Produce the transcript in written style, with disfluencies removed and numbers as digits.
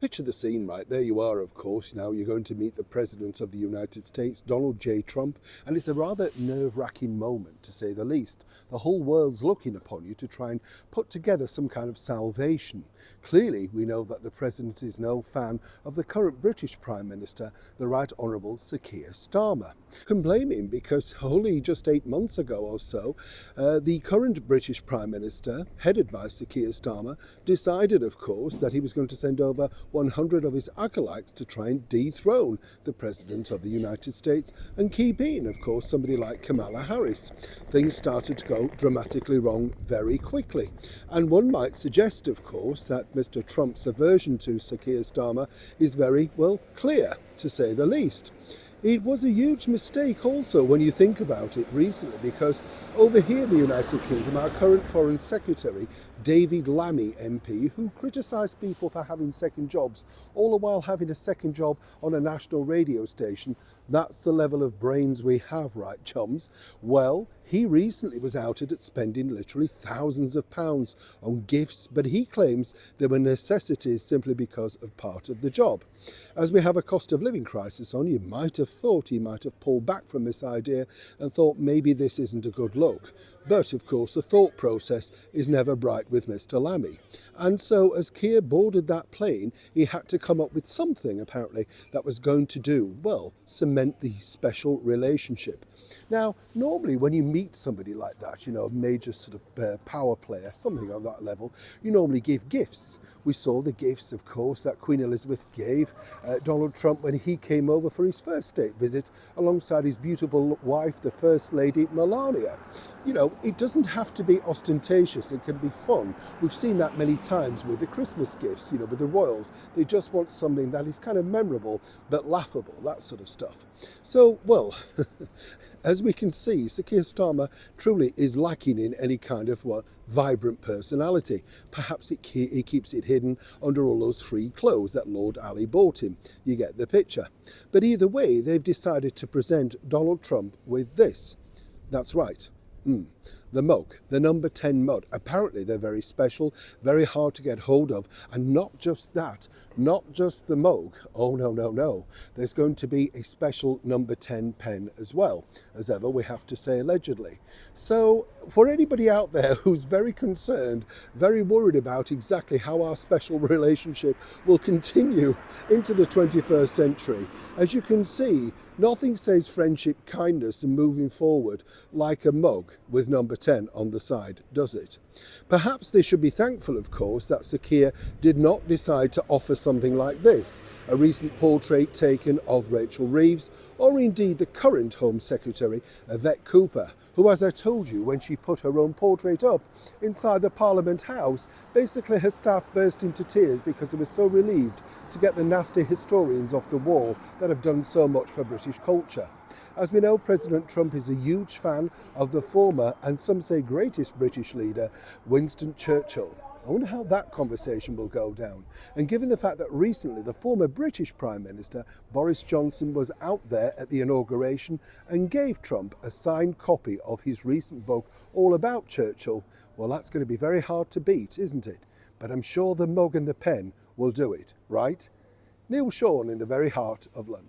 Picture the scene, right? There you are, of course. You're going to meet the President of the United States, Donald J. Trump, and it's a rather nerve-wracking moment, to say the least. The whole world's looking upon you to try and put together some kind of salvation. Clearly, we know that the President is no fan of the current British Prime Minister, the Right Honourable Sir Keir Starmer. Can blame him because only just 8 months ago or so, the current British Prime Minister, headed by Sir Keir Starmer, decided, of course, that he was going to send over 100 of his acolytes to try and dethrone the President of the United States and keep in, of course, somebody like Kamala Harris. Things started to go dramatically wrong very quickly. And one might suggest, of course, that Mr. Trump's aversion to Sir Keir Starmer is very, well, clear, to say the least. It was a huge mistake also when you think about it recently, because over here in the United Kingdom, our current Foreign Secretary, David Lammy MP, who criticised people for having second jobs, all the while having a second job on a national radio station. That's the level of brains we have, right, chums? Well, he recently was outed at spending literally thousands of pounds on gifts, but he claims they were necessities simply because of part of the job. As we have a cost of living crisis on, you might have thought he might have pulled back from this idea and thought maybe this isn't a good look. But of course the thought process is never bright with Mr. Lammy. And so as Keir boarded that plane, he had to come up with something apparently that was going to do, well, cement the special relationship. Now, normally when you meet somebody like that, a major sort of power player, something on that level, you normally give gifts. We saw the gifts, of course, that Queen Elizabeth gave Donald Trump when he came over for his first state visit alongside his beautiful wife, the First Lady, Melania. It doesn't have to be ostentatious, it can be fun. We've seen that many times with the Christmas gifts, with the royals. They just want something that is kind of memorable but laughable, that sort of stuff. So, well, as we can see, Sir Keir Starmer truly is lacking in any kind of, vibrant personality. Perhaps he keeps it hidden under all those free clothes that Lord Ali bought him. You get the picture. But either way, they've decided to present Donald Trump with this. That's right. The mug, the number 10 mug. Apparently they're very special, very hard to get hold of. And not just that, not just the mug. Oh, no. There's going to be a special number 10 pen as well. As ever, we have to say allegedly. So for anybody out there who's very concerned, very worried about exactly how our special relationship will continue into the 21st century, as you can see, nothing says friendship, kindness and moving forward like a mug with number 10 on the side, does it? Perhaps they should be thankful, of course, that Sir Keir did not decide to offer something like this, a recent portrait taken of Rachel Reeves, or indeed the current Home Secretary, Yvette Cooper, who, as I told you, when she put her own portrait up inside the Parliament House, basically her staff burst into tears because they were so relieved to get the nasty historians off the wall that have done so much for British culture. As we know, President Trump is a huge fan of the former, and some say greatest British leader, Winston Churchill. I wonder how that conversation will go down. And given the fact that recently the former British Prime Minister, Boris Johnson, was out there at the inauguration and gave Trump a signed copy of his recent book all about Churchill, well, that's going to be very hard to beat, isn't it? But I'm sure the mug and the pen will do it, right? Neil Sean in the very heart of London.